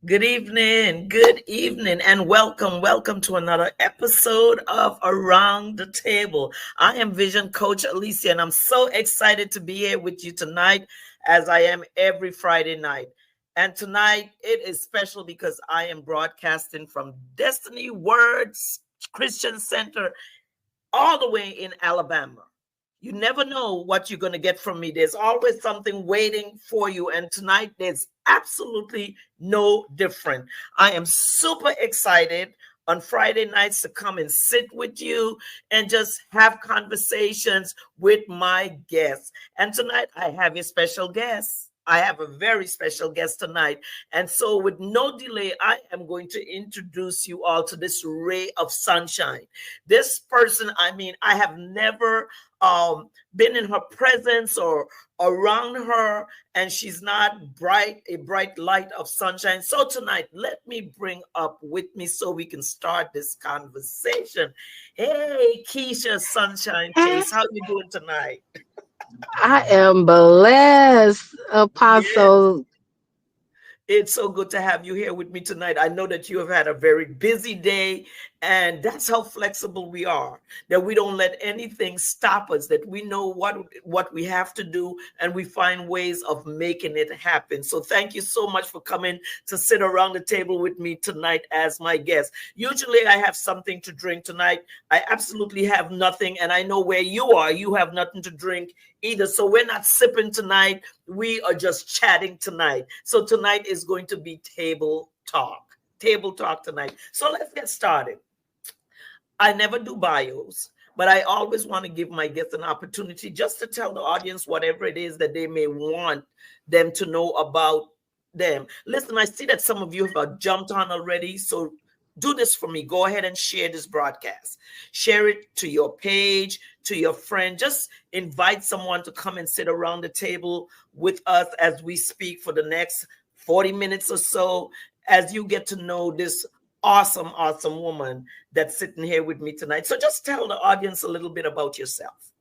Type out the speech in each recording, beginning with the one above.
Good evening, and welcome to another episode of Around the Table. I am Vision Coach Alicia, and I'm so excited to be here with you tonight, as I am every Friday night. And tonight it is special because I am broadcasting from Destiny Words Christian Center all the way in Alabama. You never know what you're going to get from me. There's always something waiting for you. And tonight, there's absolutely no different. I am super excited on Friday nights to come and sit with you and just have conversations with my guests. And tonight, I have a special guest. I have a very special guest tonight. And so, with no delay, I am going to introduce you all to this ray of sunshine. This person, I have never been in her presence or around her, and she's not a bright light of sunshine. So tonight, let me bring up with me so we can start this conversation. Hey, Kesha Sunshine Chase, how you doing tonight? I am blessed, Yes. Apostle. It's so good to have you here with me tonight. I know that you have had a very busy day, and that's how flexible we are. That we don't let anything stop us. That we know what we have to do, and we find ways of making it happen. So thank you so much for coming to sit around the table with me tonight as my guest. Usually, I have something to drink tonight. I absolutely have nothing, and I know where you are. You have nothing to drink either. So we're not sipping tonight. We are just chatting tonight. So tonight is going to be table talk. Table talk tonight. So let's get started. I never do bios, but I always want to give my guests an opportunity just to tell the audience whatever it is that they may want them to know about them. Listen, I see that some of you have jumped on already. So do this for me. Go ahead and share this broadcast. Share it to your page, to your friend. Just invite someone to come and sit around the table with us as we speak for the next 40 minutes or so, as you get to know this awesome woman that's sitting here with me tonight. So just tell the audience a little bit about yourself.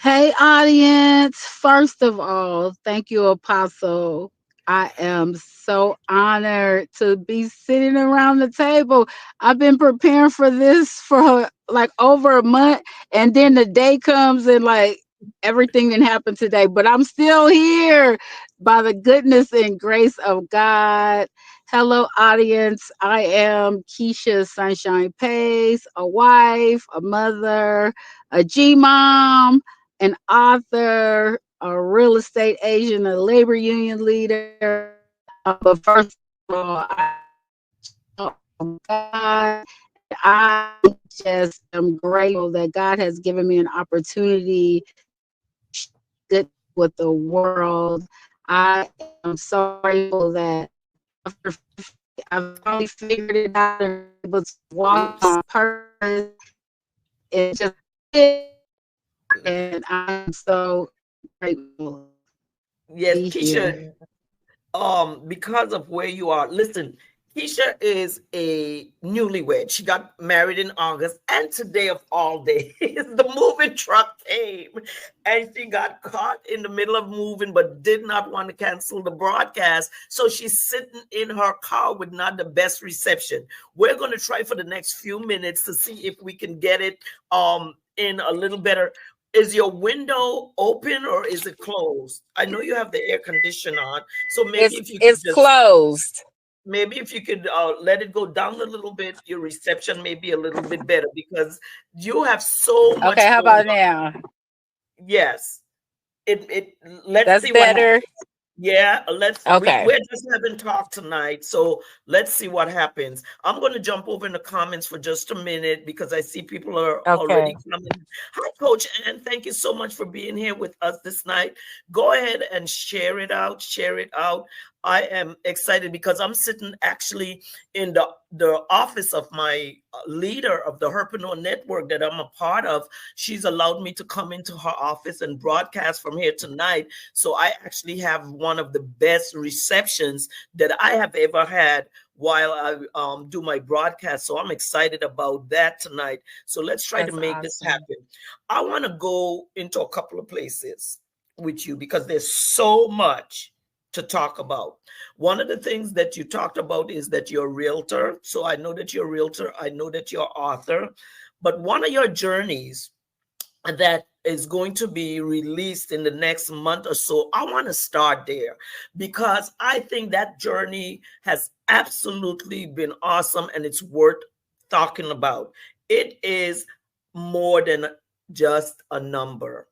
Hey, audience. First of all, thank you, Apostle. I am so honored to be sitting around the table. I've been preparing for this for like over a month, and then the day comes and like everything didn't happen today, but I'm still here by the goodness and grace of God. Hello, audience. I am Kesha Sunshine Pace, a wife, a mother, a G mom, an author, a real estate agent, a labor union leader. But first of all, God, I just am grateful that God has given me an opportunity good with the world. I am so grateful that after I've finally figured it out and able to walk Oops. on purpose and just and I'm so grateful to Yes, be here. Keisha, because of where you are, listen, Keisha is a newlywed. She got married in August, and today of all days, the moving truck came, and she got caught in the middle of moving, but did not want to cancel the broadcast. So she's sitting in her car with not the best reception. We're going to try for the next few minutes to see if we can get it in a little better. Is your window open or is it closed? I know you have the air conditioner on, so maybe It's if you could it's just closed. let it go down a little bit, your reception may be a little bit better because you have so Okay, much how going about on. now? Yes, it. Let's That's see what happens. better. Yeah, we're Okay. just having talk tonight, so let's see what happens. I'm going to jump over in the comments for just a minute because I see people are already Okay. coming. Hi, Coach Ann. Thank you so much for being here with us this night. Go ahead and share it out. Share it out. I am excited because I'm sitting actually in the office of my leader of the Herpreneur Network that I'm a part of. She's allowed me to come into her office and broadcast from here tonight. So I actually have one of the best receptions that I have ever had while I do my broadcast. So I'm excited about that tonight. So let's try to That's make this awesome. happen. I want to go into a couple of places with you because there's so much. to talk about. One of the things that you talked about is that you're a realtor. So I know that you're a realtor, I know that you're author, but one of your journeys that is going to be released in the next month or so, I want to start there because I think that journey has absolutely been awesome and it's worth talking about. It is more than just a number.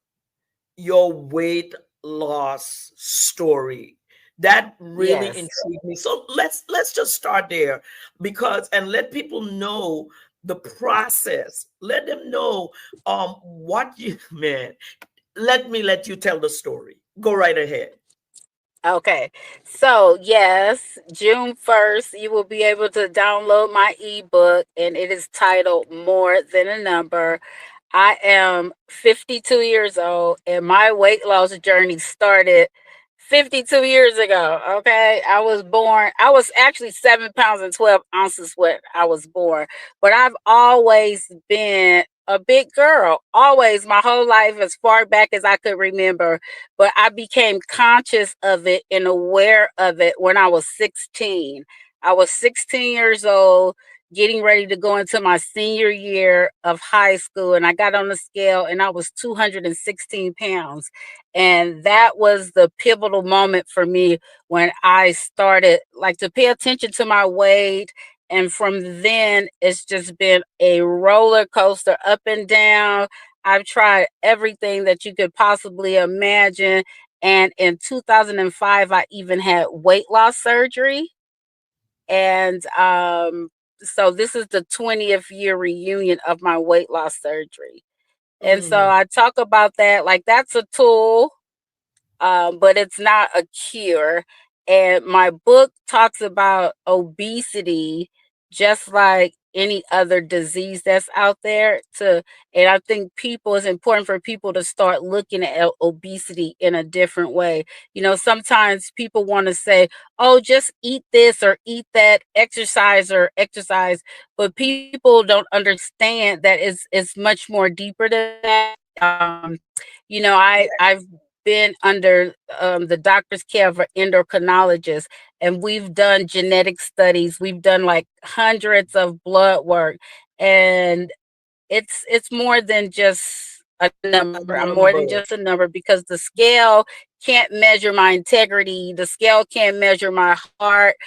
Your weight loss story, that really Yes. intrigued me. So let's just start there, because and let people know the process. Let them know what you man. Let you tell the story. Go right ahead. Okay. So, yes, June 1st, you will be able to download my ebook, and it is titled More Than a Number. I am 52 years old, and my weight loss journey started 52 years ago. Okay. I was actually 7 pounds and 12 ounces when I was born, but I've always been a big girl, always, my whole life, as far back as I could remember. But I became conscious of it and aware of it when I was 16. I was 16 years old, getting ready to go into my senior year of high school, and I got on the scale and I was 216 pounds. And that was the pivotal moment for me when I started like to pay attention to my weight. And from then, it's just been a roller coaster, up and down. I've tried everything that you could possibly imagine. And in 2005, I even had weight loss surgery. And so this is the 20th year reunion of my weight loss surgery. And so Mhm. I talk about that like that's a tool, but it's not a cure. And my book talks about obesity just like any other disease that's out there. And I think people it's important for people to start looking at obesity in a different way. You know, sometimes people want to say, "Oh, just eat this or eat that, exercise or exercise," but people don't understand that it's much more deeper than that. You know, I've been under the doctor's care of an endocrinologist, and we've done genetic studies. We've done like hundreds of blood work, and it's more than just a A number. I'm more than number. just a number because the scale can't measure my integrity. The scale can't measure my heart.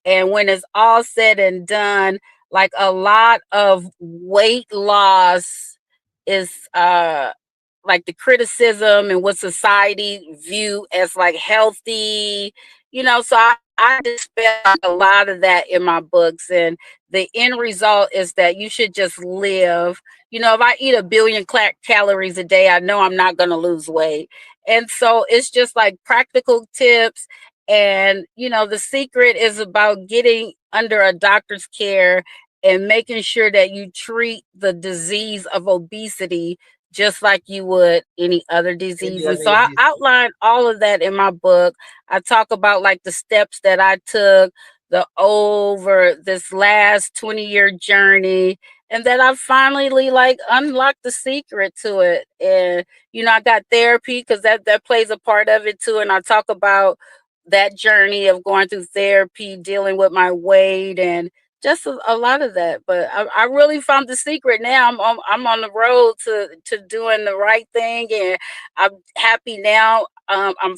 And when it's all said and done, like a lot of weight loss is like the criticism and what society view as like healthy, you know. So I dispel like a lot of that in my books, and the end result is that you should just live. You know, if I eat a billion calories a day, I know I'm not going to lose weight. And so it's just like practical tips. And you know, the secret is about getting under a doctor's care and making sure that you treat the disease of obesity just like you would any other disease. Any And so other I disease. outline all of that in my book. I talk about like the steps that I took the over this last 20-year journey, and that I finally like unlocked the secret to it. And you know, I got therapy because that plays a part of it too. And I talk about that journey of going through therapy, dealing with my weight, and just a lot of that. But I really found the secret now. I'm on the road to doing the right thing, and I'm happy now. I'm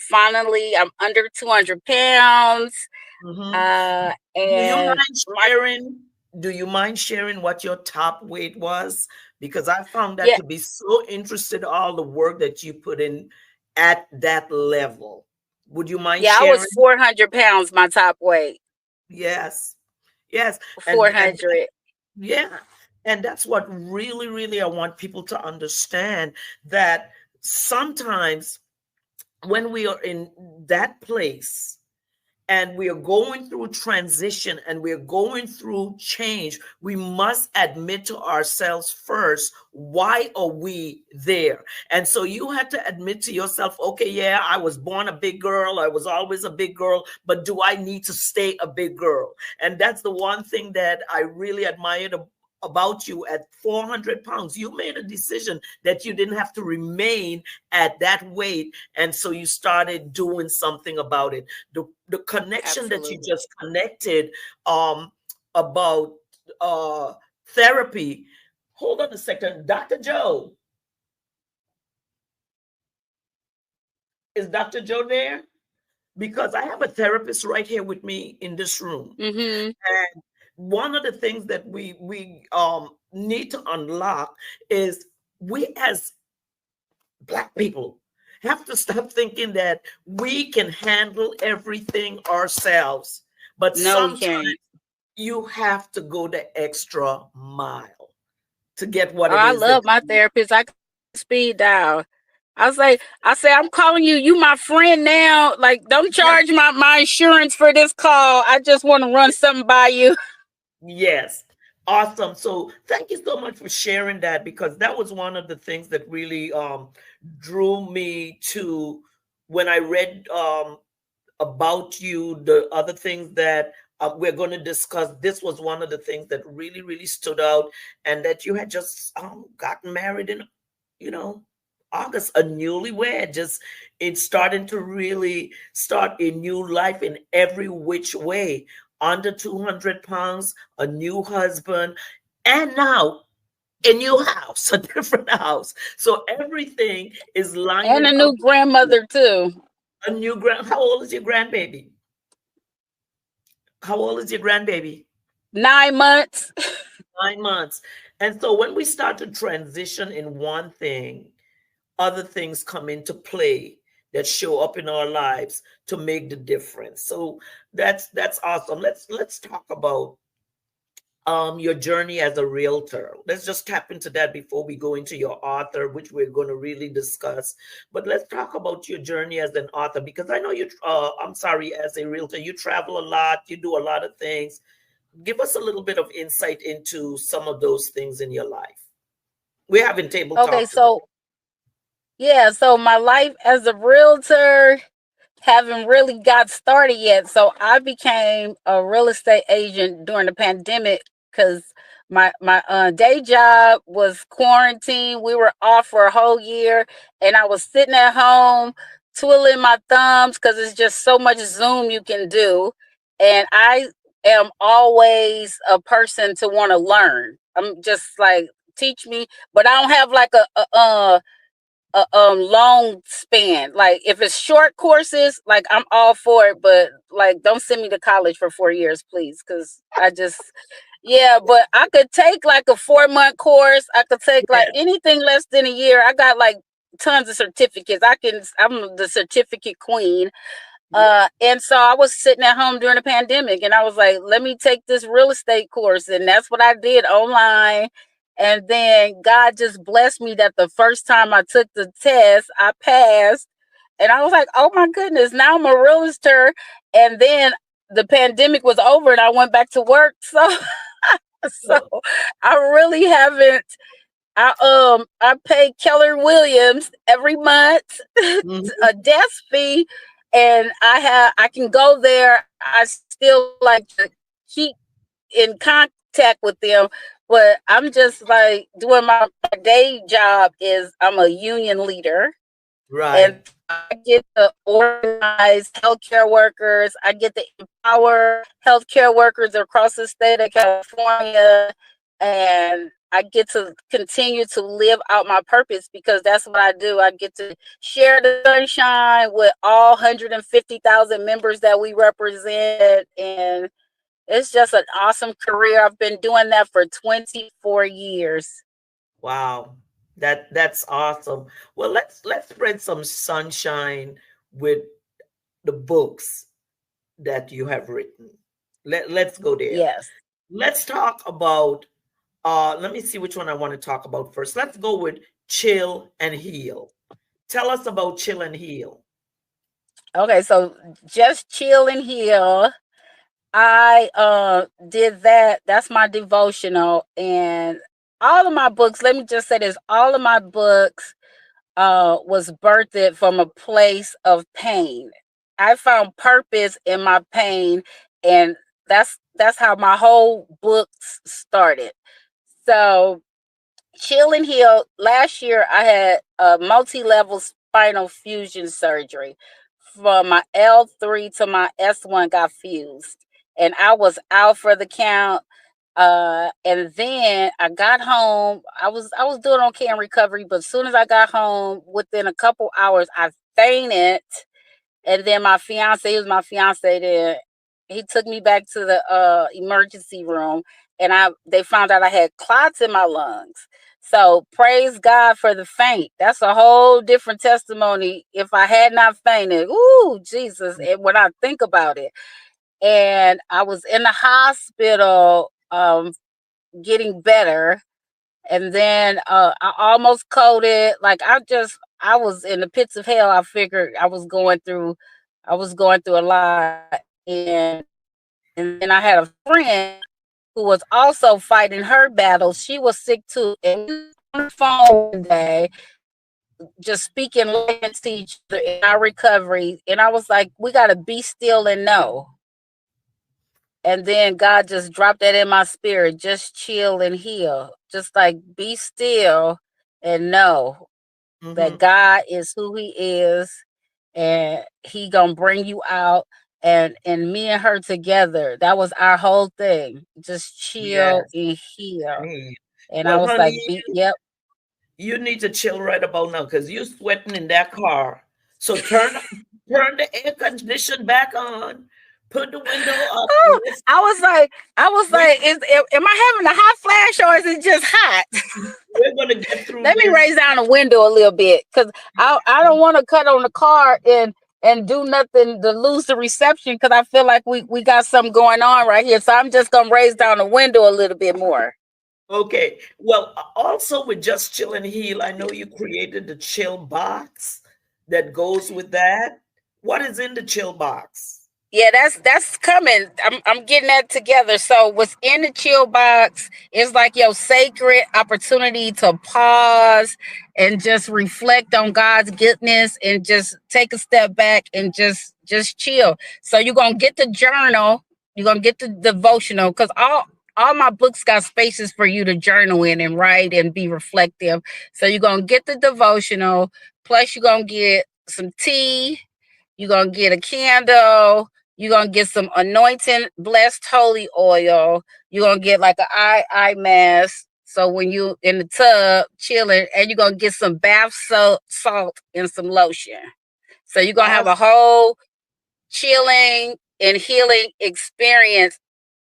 under 200 pounds, Mhm. Do you and mind my sharing? Do you mind sharing what your top weight was? Because I found that yeah to be so interested, all the work that you put in at that level. Would you mind yeah I was sharing? 400 pounds. My top weight Yes. Yes. And 400. yeah. And that's what really, really I want people to understand, that sometimes when we are in that place and we are going through transition and we're going through change, we must admit to ourselves first, why are we there? And so you had to admit to yourself, okay, yeah, I was born a big girl, I was always a big girl, but do I need to stay a big girl? And that's the one thing that I really admired about you at 400 pounds. You made a decision that you didn't have to remain at that weight. And so you started doing something about it. The connection that you Absolutely. just connected um, about uh, therapy. Hold on a second. Dr. Joe, is Dr. Joe there? Because I have a therapist right here with me in this room. Mm-hmm. And one of the things that we need to unlock is we as Black people have to stop thinking that we can handle everything ourselves. But No, we sometimes can't. you have to go the extra mile to get Oh, what it I is that love my you therapist. I can speed dial. I say, I'm calling you. You my friend now. Like, don't need. charge my insurance for this call. I just want to run something by you. Yes. Awesome. So thank you so much for sharing that, because that was one of the things that really drew me to when I read about you, the other things that we're going to discuss. This was one of the things that really, really stood out, and that you had just gotten married in, you know, August, a newlywed, just it's starting to really start a new life in every which way. Under 200 pounds, a new husband, and now a new house, a different house. So everything is And lining a up. new grandmother, too. A new How old is your grandbaby? How old is your grandbaby? 9 months. 9 months. And so when we start to transition in one thing, other things come into play that show up in our lives to make the difference. So that's awesome. Let's talk about your journey as a realtor. Let's just tap into that before we go into your author, which we're going to really discuss. But let's talk about your journey as an author, because I know you I'm sorry, as a realtor, you travel a lot, you do a lot of things. Give us a little bit of insight into some of those things in your life. We're having table Okay, talk today. so yeah, so my life as a realtor haven't really got started yet. So I became a real estate agent during the pandemic because my day job was quarantine. We were off for a whole year, and I was sitting at home twiddling my thumbs because it's just so much Zoom you can do. And I am always a person to want to learn. I'm just like, teach me, but I don't have like a long span. Like if it's short courses, like I'm all for it, but like don't send me to college for 4 years, please, because I just yeah. But I could take like a 4 month course. I could take like Yeah, anything less than a year. I got like tons of certificates. I'm the certificate queen. yeah. And so I was sitting at home during the pandemic, and I was like, let me take this real estate course. And that's what I did online. And then God just blessed me that the first time I took the test, I passed. And I was like, oh my goodness, now I'm a realtor. And then the pandemic was over and I went back to work. So so So, I really haven't I pay Keller Williams every month mhm, a desk fee, and I can go there. I still like to keep in contact with them, but I'm just like doing my day job is I'm a union leader. And right. so I get to organize healthcare workers. I get to empower healthcare workers across the state of California. And I get to continue to live out my purpose because that's what I do. I get to share the sunshine with all 150,000 members that we represent. And it's just an awesome career. I've been doing that for 24 years. Wow. That's awesome. Well, let's spread some sunshine with the books that you have written. Let's go there. Yes. Let's talk about let me see which one I want to talk about first. Let's go with Chill and Heal. Tell us about Chill and Heal. Okay, so just chill and heal. I did that. That's my devotional, and all of my books, let me just say this, all of my books was birthed from a place of pain. I found purpose in my pain, and that's how my whole books started. So chill and heal. Last year, I had a multi-level spinal fusion surgery. From my L3 to my S1 got fused, and I was out for the count. And then I got home. I was doing okay in recovery, but as soon as I got home, within a couple hours, I fainted. And then my fiance, he was my fiance then, he took me back to the emergency room, and they found out I had clots in my lungs. So praise God for the faint. That's a whole different testimony. If I had not fainted, ooh, Jesus. And when I think about it, and I was in the hospital getting better, and then I almost coded. Like I was in the pits of hell. I figured I was going through a lot, and then I had a friend who was also fighting her battle. She was sick too, and we was on the phone one day, just speaking life into each other in our recovery. And I was like, "We gotta be still and know." And then God just dropped that in my spirit. Just chill and heal. Just like be still and know that Mm-hmm. God is who He is, and He gonna bring you out. And me and her together, that was our whole thing. Just chill Yes. and heal. Hey. And I Well, was like, honey, yep. you need to chill right about now because you're sweating in that car. So turn the air condition back on, put the window up, and Oh, I was we, like, am I having a hot flash or is it just hot? we're gonna get through Let me this. raise down the window a little bit, because I don't want to cut on the car and do nothing to lose the reception, because I feel like we got something going on right here. So I'm just gonna raise down the window a little bit more. Okay. Well, also with Just Chill and Heal, I know you created the chill box that goes with that. What is in the chill box? Yeah, that's coming. I'm getting that together. So what's in the chill box is like your sacred opportunity to pause and just reflect on God's goodness and just take a step back and just chill. So you're gonna get the journal, you're gonna get the devotional, because all my books got spaces for you to journal in and write and be reflective. So you're gonna get the devotional, plus you're gonna get some tea, you're going to get a candle. You're going to get some anointing, blessed holy oil. You're going to get like an eye mask. So when you in the tub chilling, and you're going to get some bath salt and some lotion. So you're going to have a Awesome. whole chilling and healing experience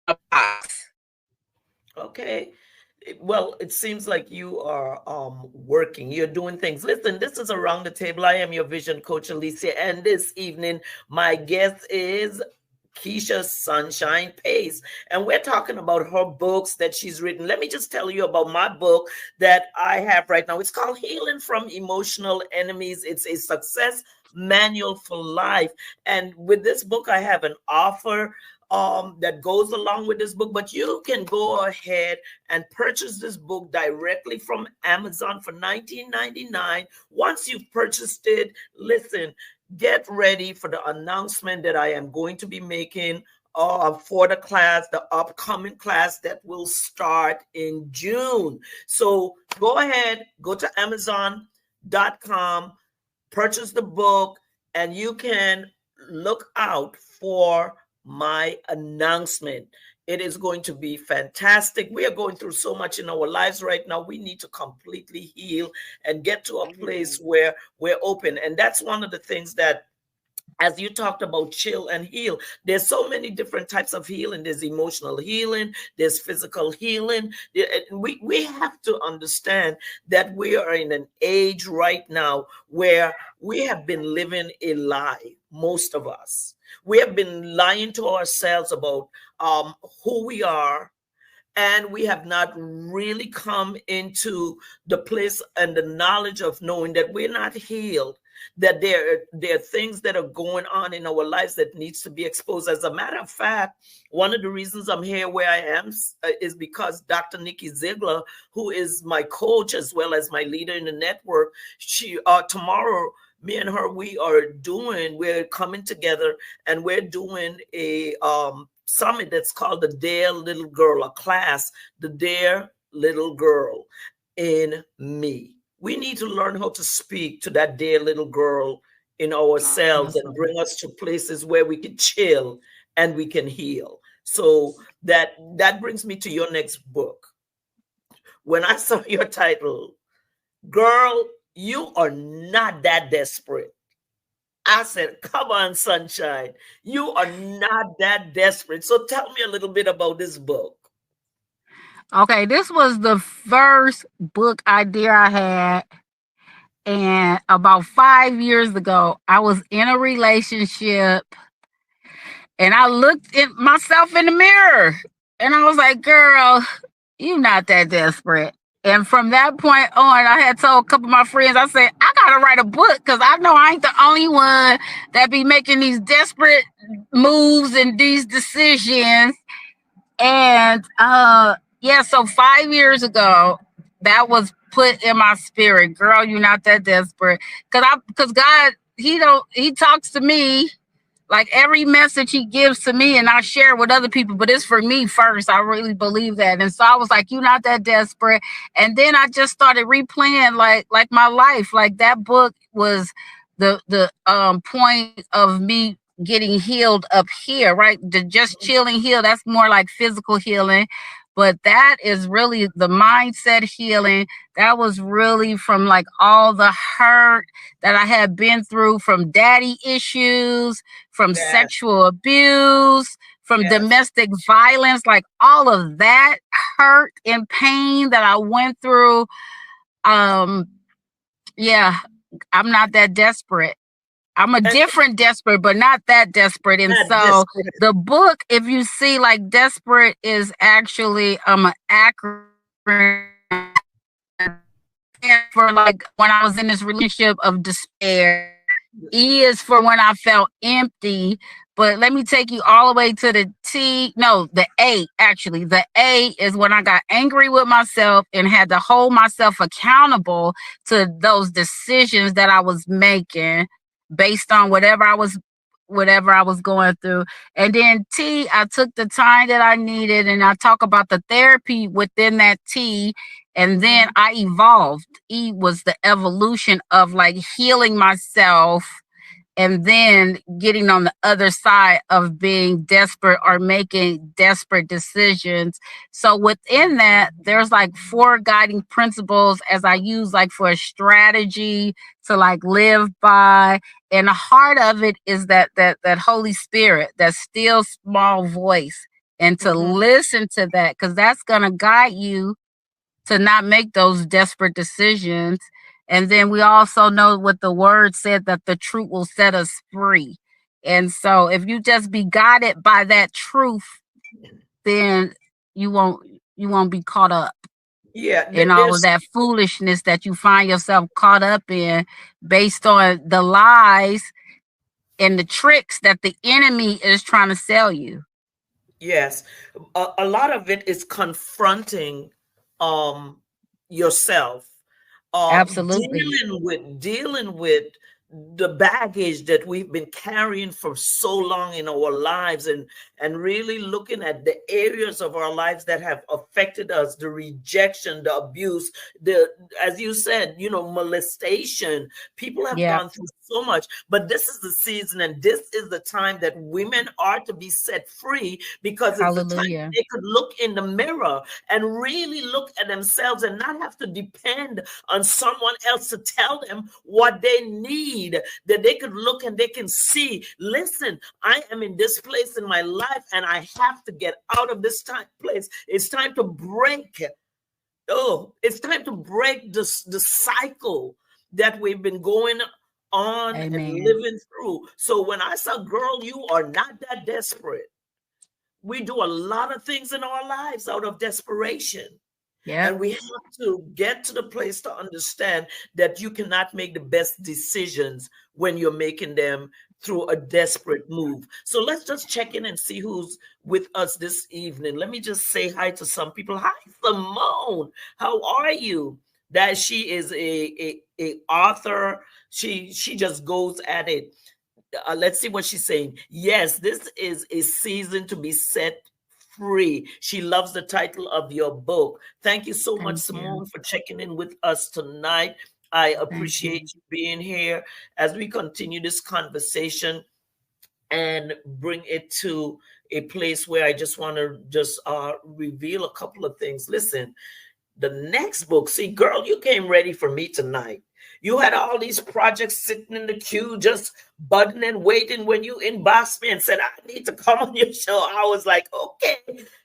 in a box. Okay. Well, it seems like you are working. You're doing things. Listen, this is Around the Table. I am your vision coach, Alicia, and this evening my guest is Kesha Sunshine Pace, and we're talking about her books that she's written. Let me just tell you about my book that I have right now. It's called Healing from Emotional Enemies. It's a success manual for life. And with this book, I have an offer that goes along with this book, but you can go ahead and purchase this book directly from Amazon for 19.99. Once you've purchased it, listen, get ready for the announcement that I am going to be making for the class, the upcoming class that will start in June. So go ahead, go to Amazon.com, purchase the book, and you can look out for my announcement. It is going to be fantastic. We are going through so much in our lives right now. We need to completely heal and get to a place Mhm. where we're open. And that's one of the things that, as you talked about chill and heal, there's so many different types of healing. There's emotional healing, there's physical healing. We have to understand that we are in an age right now where we have been living a lie, most of us. We have been lying to ourselves about who we are, and we have not really come into the place and the knowledge of knowing that we're not healed, that there are things that are going on in our lives that needs to be exposed. As a matter of fact, one of the reasons I'm here where I am is because Dr. Nikki Ziegler, who is my coach as well as my leader in the network, she tomorrow, me and her, we're coming together, and we're doing a summit that's called the Dare Little Girl, a class, the Dare little girl in me. We need to learn how to speak to that dear little girl in ourselves and Awesome. bring us to places where we can chill and we can heal. So that brings me to your next book. When I saw your title, Girl, You Are Not That Desperate. I said, come on, Sunshine. You are not that desperate. So tell me a little bit about this book. Okay, this was the first book idea I had. And about 5 years ago, I was in a relationship and I looked at myself in the mirror and I was like, girl, you not that desperate. And from that point on, I had told a couple of my friends, I said, I gotta write a book because I know I ain't the only one that be making these desperate moves and these decisions. And yeah, so 5 years ago, that was put in my spirit. Girl, you're not that desperate. Cause God, he talks to me like every message he gives to me and I share with other people, but it's for me first. I really believe that. And so I was like, you're not that desperate. And then I just started replaying like my life. Like that book was the point of me getting healed up here, right? The just chilling heal, that's more like physical healing. But that is really the mindset healing. That was really from like all the hurt that I had been through from daddy issues, from Yes, sexual abuse, from yes. domestic violence, like all of that hurt and pain that I went through. Um, yeah, I'm not that desperate. I'm a And different desperate, but not that desperate. And that so desperate. the book, if you see, like desperate is actually an acronym for like when I was in this relationship of despair. E is for when I felt empty. But let me take you all the way to the T. No, the A, actually. The A is when I got angry with myself and had to hold myself accountable to those decisions that I was making based on whatever I was going through. And then T, I took the time that I needed and I talk about the therapy within that T. And then Mhm. I evolved. E was the evolution of like healing myself and then getting on the other side of being desperate or making desperate decisions. So within that, there's like four guiding principles as I use like for a strategy to like live by. And the heart of it is that Holy Spirit, that still small voice, and to Mhm. listen to that because that's gonna guide you to not make those desperate decisions. And then we also know what the word said, that the truth will set us free. And so if you just be guided by that truth, then you won't you won't be caught up Yeah, in all of there's that foolishness that you find yourself caught up in based on the lies and the tricks that the enemy is trying to sell you. yes. A lot of it is confronting um yourself, Absolutely. dealing with the baggage that we've been carrying for so long in our lives, and really looking at the areas of our lives that have affected us, the rejection, the abuse, the, as you said, molestation. People have Yeah. gone through so much, but this is the season and this is the time that women are to be set free, because it's the time Hallelujah. they could look in the mirror and really look at themselves and not have to depend on someone else to tell them what they need. That they could look and they can see, listen, I am in this place in my life and I have to get out of this place. It's time to break. Oh, it's time to break the cycle that we've been going on and Amen. living through. So when I said, girl, you are not that desperate, we do a lot of things in our lives out of desperation. Yep. And we have to get to the place to understand that you cannot make the best decisions when you're making them through a desperate move. So let's just check in and see who's with us this evening. Let me just say hi to some people. Hi, Simone. How are you? That she is a author. She just goes at it. Let's see what she's saying. Yes, this is a season to be set free. She loves the title of your book. Thank you so much, Thank you. Simone, for checking in with us tonight. I Thank you. appreciate you being here as we continue this conversation and bring it to a place where I just want to just reveal a couple of things. Listen, the next book, see, girl, you came ready for me tonight. You had all these projects sitting in the queue, just budding and waiting when you inboxed me and said, I need to come on your show. I was like, okay.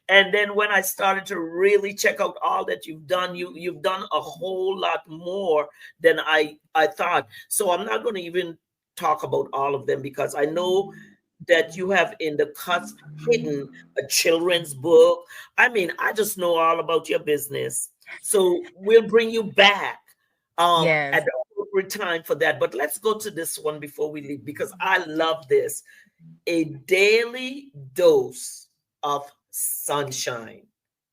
And then when I started to really check out all that you've done, you've done a whole lot more than I thought. So I'm not going to even talk about all of them because I know that you have in the cuts hidden a children's book. I mean, I just know all about your business. So we'll bring you back at Yes. the appropriate time for that. But let's go to this one before we leave because I love this. A daily dose of sunshine.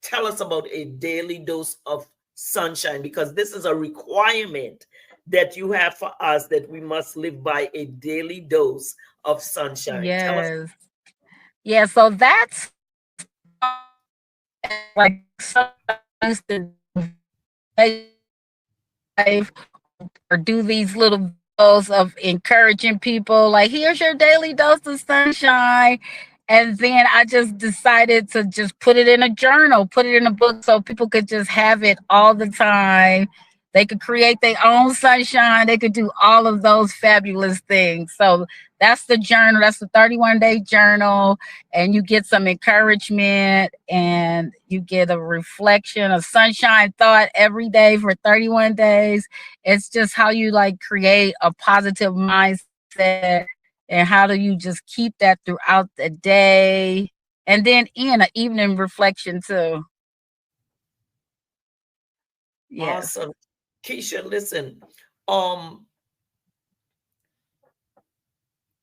Tell us about a daily dose of sunshine because this is a requirement that you have for us that we must live by a daily dose of sunshine. Tell us. Yes. Yeah. So that's like something I used to do live or do these little videos of encouraging people like here's your daily dose of sunshine, and then I just decided to just put it in a journal, put it in a book so people could just have it all the time. They could create their own sunshine, they could do all of those fabulous things. So that's the journal, that's the 31-day journal, and you get some encouragement and you get a reflection, a sunshine thought every day for 31 days. It's just how you like create a positive mindset and how do you just keep that throughout the day. And then in an evening reflection too. Yes, Awesome. Keisha, listen. Um,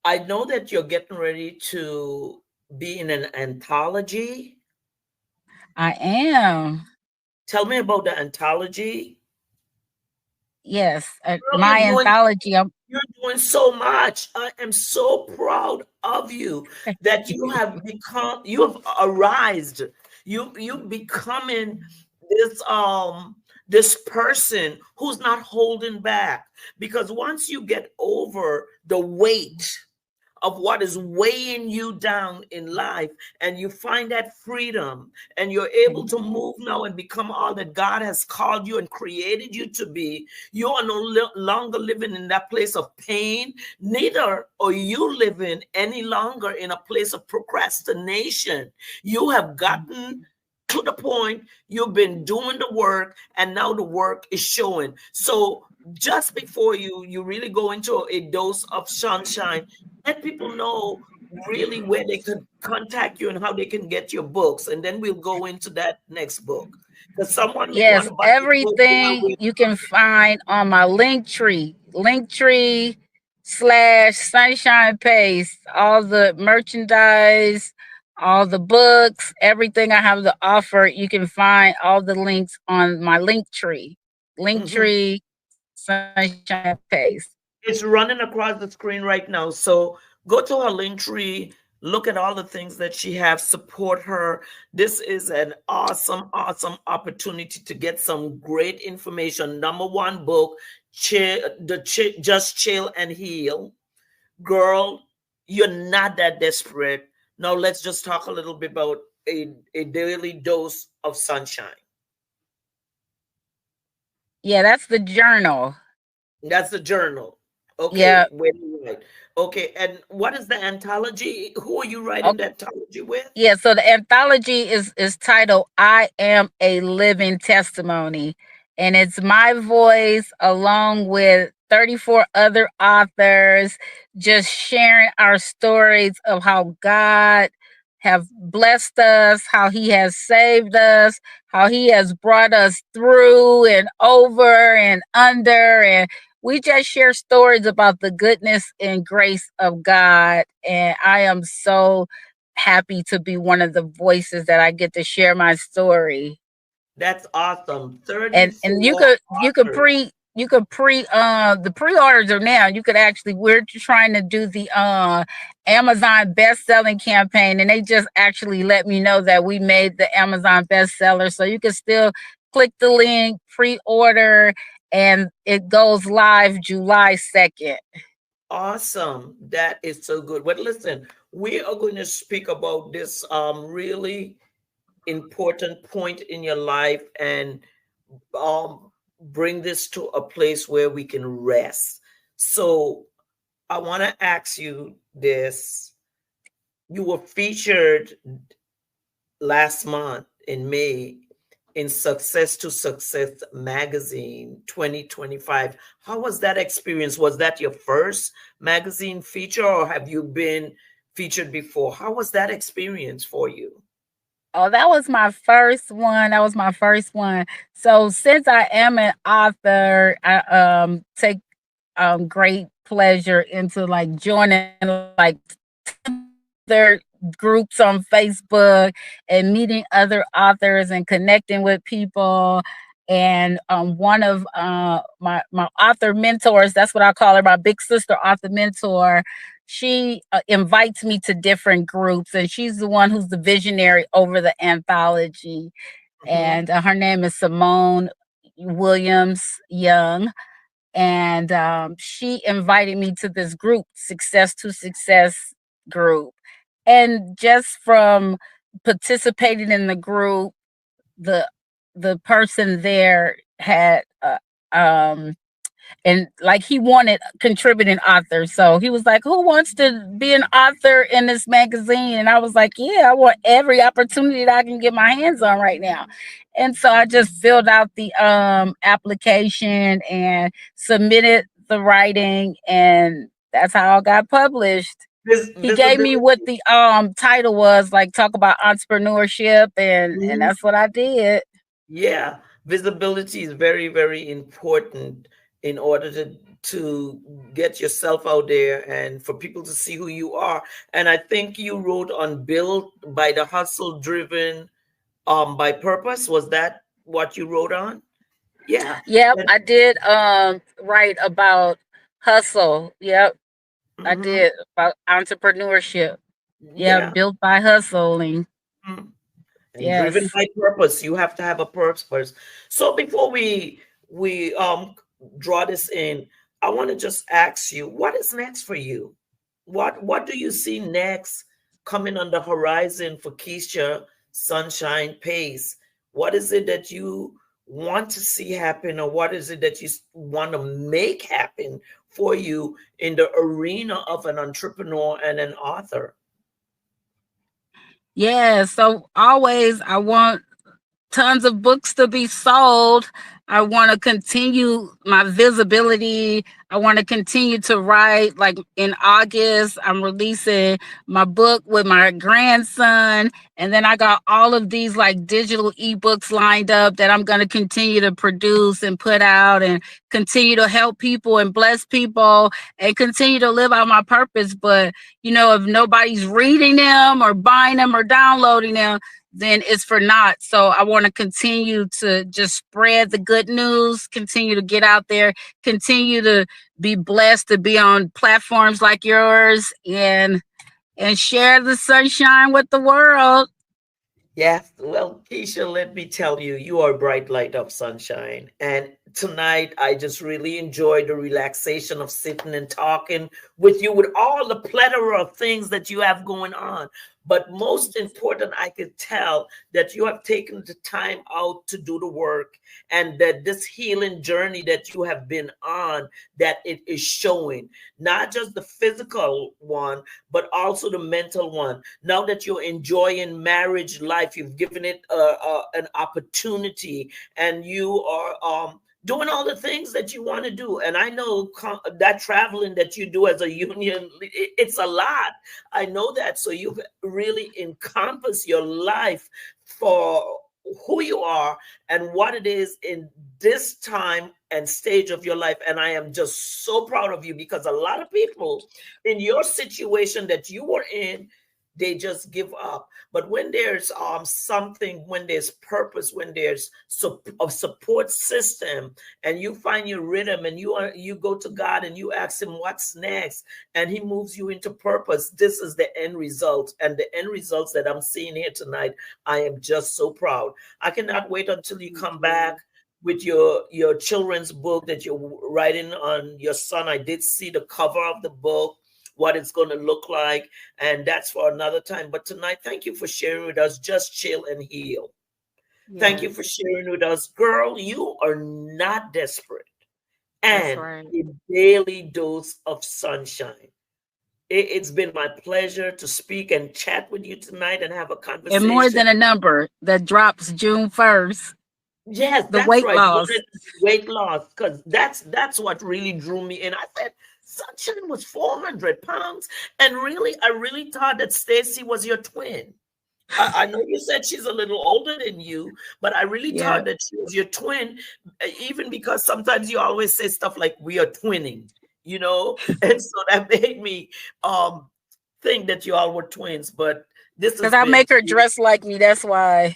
I know that you're getting ready to be in an anthology. I am. Tell me about the anthology. Yes, Girl, my anthology. you're doing so much. I am so proud of you that you have arisen. You becoming this this person who's not holding back because once you get over the weight of what is weighing you down in life and you find that freedom and you're able to move now and become all that God has called you and created you to be, you are no longer living in that place of pain, neither are you living any longer in a place of procrastination. You have gotten to the point, you've been doing the work and now the work is showing. So just before you really go into a dose of sunshine, let people know really where they could contact you and how they can get your books, and then we'll go into that next book because someone may want Yes, to buy your book. everything you can find on my link tree slash sunshine paste, all the merchandise, all the books, everything I have to offer. You can find all the links on my link Mhm. tree sunshine paste. It's running across the screen right now. So go to her link tree, look at all the things that she has, support her. This is an awesome, awesome opportunity to get some great information. Number one book, Just Chill and Heal. Girl, you're not that desperate. Now let's just talk a little bit about a daily dose of sunshine. Yeah, that's the journal. That's the journal. Okay, Yeah. where do you write? Okay, and what is the anthology? Who are you writing Okay. the anthology with? Yeah, so the anthology is titled I Am a Living Testimony, and it's my voice along with 34 other authors just sharing our stories of how God have blessed us, how he has saved us, how he has brought us through and over and under, and we just share stories about the goodness and grace of God. And I am so happy to be one of the voices that I get to share my story. That's awesome. And 34 you could authors. you could the pre-orders are now. You could actually, we're trying to do the Amazon best-selling campaign, and they just actually let me know that we made the Amazon bestseller. So you can still click the link, pre-order, and it goes live July 2nd. Awesome. That is so good. But listen, we are going to speak about this really important point in your life and bring this to a place where we can rest. So I want to ask you this. You were featured last month in May in Success to Success magazine 2025. How was that experience? Was that your first magazine feature or have you been featured before? How was that experience for you? Oh, that was my first one. That was my first one. So since I am an author, I take great pleasure into like joining like other groups on Facebook and meeting other authors and connecting with people. And one of my author mentors, that's what I call her, my big sister author mentor, she invites me to different groups, and she's the one who's the visionary over the anthology. Mhm. And her name is Simone Williams Young, and she invited me to this group, Success to Success group. And just from participating in the group, the the person there had and like he wanted contributing authors. So he was like, "Who wants to be an author in this magazine?" And I was like, "Yeah, I want every opportunity that I can get my hands on right now." And so I just filled out the application and submitted the writing, and that's how I got published. He gave me what Visibility. the title was, like talk about entrepreneurship, and Mhm. that's what I did. Yeah, visibility is very, very important in order to get yourself out there and for people to see who you are. And I think you wrote on Built by the Hustle Driven by Purpose. Was that what you wrote on? Yeah. Yep, And, I did write about hustle. Yep, I mhm, did about entrepreneurship. Yeah, yeah. built by hustling. Mhm. And driven Yes. by purpose, you have to have a purpose. So before we draw this in, I want to just ask you, what is next for you? What do you see next coming on the horizon for Kesha Sunshine Pace? What is it that you want to see happen, or what is it that you want to make happen for you in the arena of an entrepreneur and an author? Yeah, so always I want tons of books to be sold. I want to continue my visibility. I want to continue to write. Like in August, I'm releasing my book with my grandson. And then I got all of these like digital ebooks lined up that I'm going to continue to produce and put out and continue to help people and bless people and continue to live out my purpose. But, if nobody's reading them or buying them or downloading them, then it's for naught. So I want to continue to just spread the good news, continue to get out there, continue to be blessed to be on platforms like yours and share the sunshine with the world. Yes, well, Keisha, let me tell you, you are a bright light of sunshine. And tonight, I just really enjoyed the relaxation of sitting and talking with you with all the plethora of things that you have going on. But most important, I could tell that you have taken the time out to do the work and that this healing journey that you have been on, that it is showing, not just the physical one, but also the mental one. Now that you're enjoying marriage life, you've given it an opportunity, and you are doing all the things that you want to do. And I know that traveling that you do as a union, it's a lot. I know that. So you've really encompassed your life for who you are and what it is in this time and stage of your life. And I am just so proud of you because a lot of people in your situation that you were in, they just give up. But when there's something, when there's purpose, when there's a support system, and you find your rhythm, and you go to God and you ask him what's next, and he moves you into purpose, this is the end result. And the end results that I'm seeing here tonight, I am just so proud. I cannot wait until you Thank come back you. with your children's book that you're writing on your son. I did see the cover of the book, what it's going to look like, and that's for another time. But tonight, thank you for sharing with us. Just chill and heal. Thank you for Yes, sharing with us. Girl, you are not desperate. that's And right. a daily dose of sunshine. It's been my pleasure to speak and chat with you tonight and have a And more conversation. than a number that drops June 1st, Yes, the that's weight right. loss. Weight loss, because that's what really drew me in. I said Sunshine was 400 pounds, and really, I really thought that Stacy was your twin. I know you said she's a little older than you, but I really Yeah. thought that she was your twin, even because sometimes you always say stuff like "we are twinning," and so that made me um think that you all were twins. But this Because has I been make her dress like me. That's why.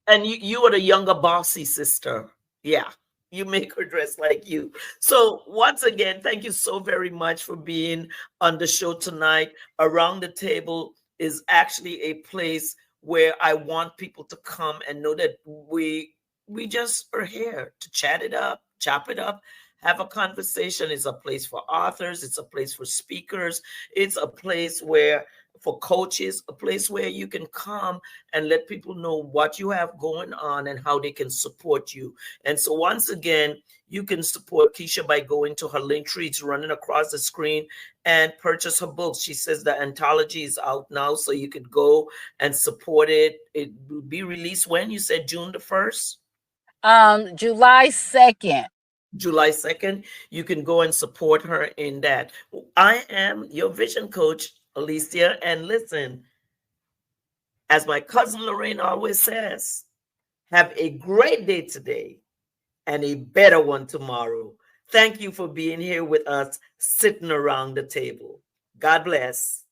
and you are the younger bossy sister. Yeah, you make her dress like you. So once again, thank you so very much for being on the show tonight. Around the table is actually a place where I want people to come and know that we just are here to chat it up, chop it up, have a conversation. It's a place for authors, it's a place for speakers, it's a place where for coaches, a place where you can come and let people know what you have going on and how they can support you. And so, once again, you can support Kesha by going to her link tree. It's running across the screen, and purchase her books. She says the anthology is out now, so you could go and support it. It will be released when? You said June the 1st? July 2nd. July 2nd. You can go and support her in that. I am your vision coach, Alicia. And listen, as my cousin Lorraine always says, have a great day today and a better one tomorrow. Thank you for being here with us, sitting around the table. God bless.